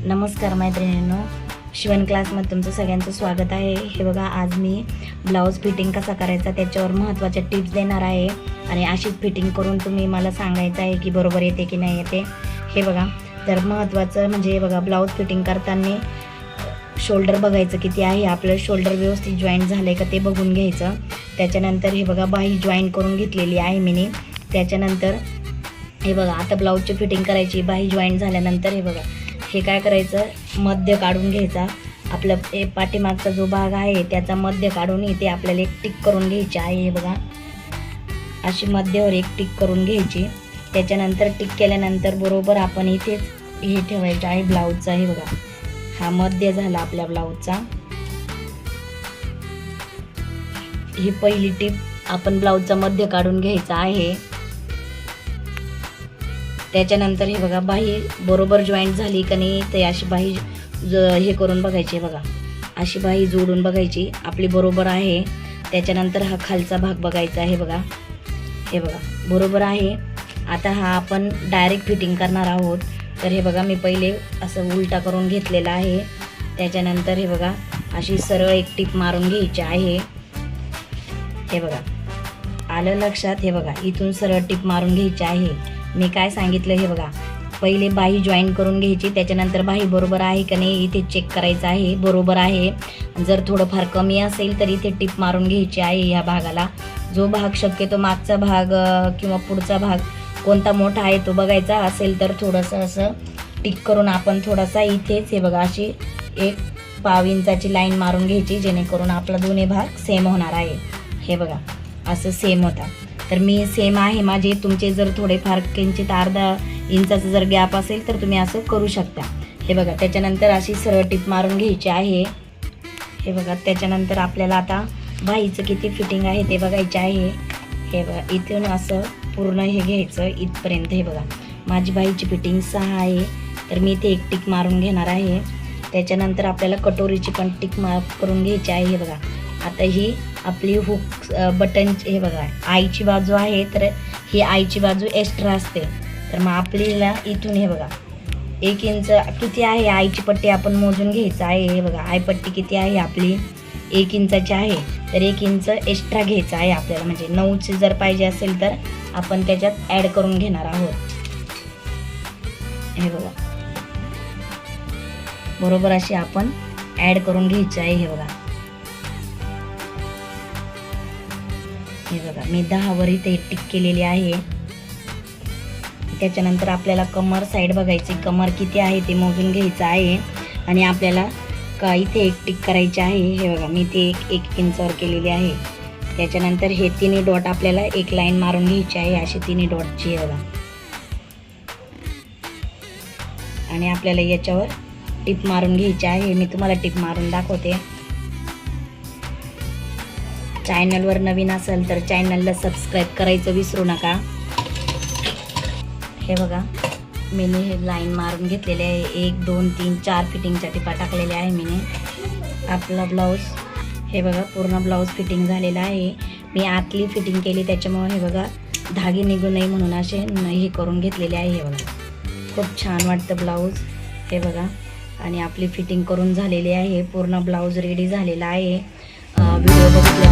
नमस्कार मैत्रिणींनो, शिवण क्लासमध्ये तुमचं सगळ्यांचं स्वागत आहे। हे बघा, आज मी ब्लाऊज फिटिंग कसा करायचा त्याच्यावर महत्त्वाच्या टिप्स देणार आहे आणि अशीच फिटिंग करून तुम्ही मला सांगायचं आहे की बरोबर येते की नाही येते। हे बघा, तर महत्त्वाचं म्हणजे हे बघा, ब्लाऊज फिटिंग करताना शोल्डर बघायचं किती आहे, आपलं शोल्डर व्यवस्थित जॉईंट झालं का ते बघून घ्यायचं। त्याच्यानंतर हे बघा, बाही जॉईंट करून घेतलेली आहे मी। त्याच्यानंतर हे बघा, आता ब्लाऊजची फिटिंग करायची। बाही जॉईंट झाल्यानंतर हे बघा, हे काय करायचं, मध्य काढून घ्यायचा। आपला पाठीमागचा जो भाग आहे त्याचा मध्य काढून इथे आपल्याला एक टिक करून घ्यायची आहे। हे बघा, अशी मध्यावर एक टिक करून घ्यायची। त्याच्यानंतर टिक केल्यानंतर बरोबर आपण इथेच हे ठेवायचं आहे ब्लाऊजचा। हे बघा, हा मध्य झाला आपल्या ब्लाऊजचा। ही पहिली टिप, आपण ब्लाऊजचा मध्य काढून घ्यायचा आहे। त्याच्यानंतर हे बघा, बाही बरोबर जॉईंट झाली का नाही ते अशी बाही हे करून बघायची। बघा, अशी बाही जोडून बघायची आपली बरोबर आहे। त्याच्यानंतर हा खालचा भाग बघायचा आहे। बघा, हे बघा बरोबर आहे। आता हा आपण डायरेक्ट फिटिंग करणार आहोत। तर हे बघा, मी पहिले असं उलटा करून घेतलेला आहे। त्याच्यानंतर हे बघा, अशी सरळ एक टिप मारून घ्यायची आहे। हे बघा, आलं लक्षात? हे बघा, इथून सरळ टिप मारून घ्यायची आहे। मी काय सांगितलं, हे बघा, पहिले बाही जॉईन करून घ्यायची। त्याच्यानंतर बाही बरोबर आहे का नाही इथे चेक करायचं आहे, बरोबर आहे। जर थोडंफार कमी असेल तर इथे टिप मारून घ्यायची आहे। ह्या भागाला जो भाग शक्यतो मागचा भाग किंवा पुढचा भाग कोणता मोठा आहे तो बघायचा असेल तर थोडंसं असं टिक करून आपण थोडासा इथेच हे बघा, अशी एक पाव इंचाची लाईन मारून घ्यायची, जेणेकरून आपला दोन्ही भाग सेम होणार आहे। हे बघा, असं सेम होता। तर मी सेम आहे माझे, तुमचे जर थोडेफार किंचित अर्धा इंचाचा जर गॅप असेल तर तुम्ही असं करू शकता। हे बघा, त्याच्यानंतर अशी सरळ टिप मारून घ्यायची आहे। हे बघा, त्याच्यानंतर आपल्याला आता बाहीचं किती फिटिंग आहे ते बघायचे आहे। हे बघा, इथून असं पूर्ण हे घ्यायचं इथपर्यंत। हे बघा, माझी बाहीची फिटिंग 6 आहे, तर मी इथे एक टिक मारून घेणार आहे। त्याच्यानंतर आपल्याला कटोरीची पण टिक करून घ्यायची आहे। हे बघा, आता ही आपली हुक बटन, हे बघा, आईची बाजू आहे, तर ही आईची बाजू एक्स्ट्रा असते। तर मग आपल्याला इथून हे बघा 1 इंच किती आहे आईची पट्टी आपण मोजून घ्यायचं आहे। हे बघा, आई पट्टी किती आहे आपली 1 इंचाची आहे, तर 1 इंच एक्स्ट्रा घ्यायचं आहे आपल्याला। म्हणजे 9ची जर पाहिजे असेल तर आपण त्याच्यात ॲड करून घेणार आहोत। हे बघा, बरोबर अशी आपण ॲड करून घ्यायची आहे। हे बघा, हे बघा, मी 10 वर इथे टिक केलेली आहे। त्याच्यानंतर आपल्याला कमर साईड बघायची, कमर किती आहे ते मोजून घ्यायचं आहे आणि आपल्याला का इथे एक टिक करायची आहे। हे बघा, मी ते 1 इंचावर केलेली आहे। त्याच्यानंतर हे तिन्ही डॉट आपल्याला एक लाईन मारून घ्यायची आहे, अशी तिन्ही डॉटची। हे बघा, आणि आपल्याला याच्यावर टिप मारून घ्यायची आहे। मी तुम्हाला टिप मारून दाखवते। चॅनलवर नवीन असेल तर चॅनलला सबस्क्राईब करायचं विसरू नका। हे बघा, मी हे लाईन मारून घेतलेले आहे। 1 2 3 4 फिटिंगच्या टिपा टाकलेल्या आहे मी। आपला ब्लाऊज हे बघा, पूर्ण ब्लाऊज फिटिंग झालेला आहे। मी आतली फिटिंग केली, त्याच्यामुळे हे बघा, धागे निघू नये म्हणून असे हे करून घेतलेले आहे। हे बघा, खूप छान वाटतं ब्लाऊज। हे बघा, आणि आपली फिटिंग करून झालेली आहे, पूर्ण ब्लाऊज रेडी झालेला आहे। व्हिडिओ बघितला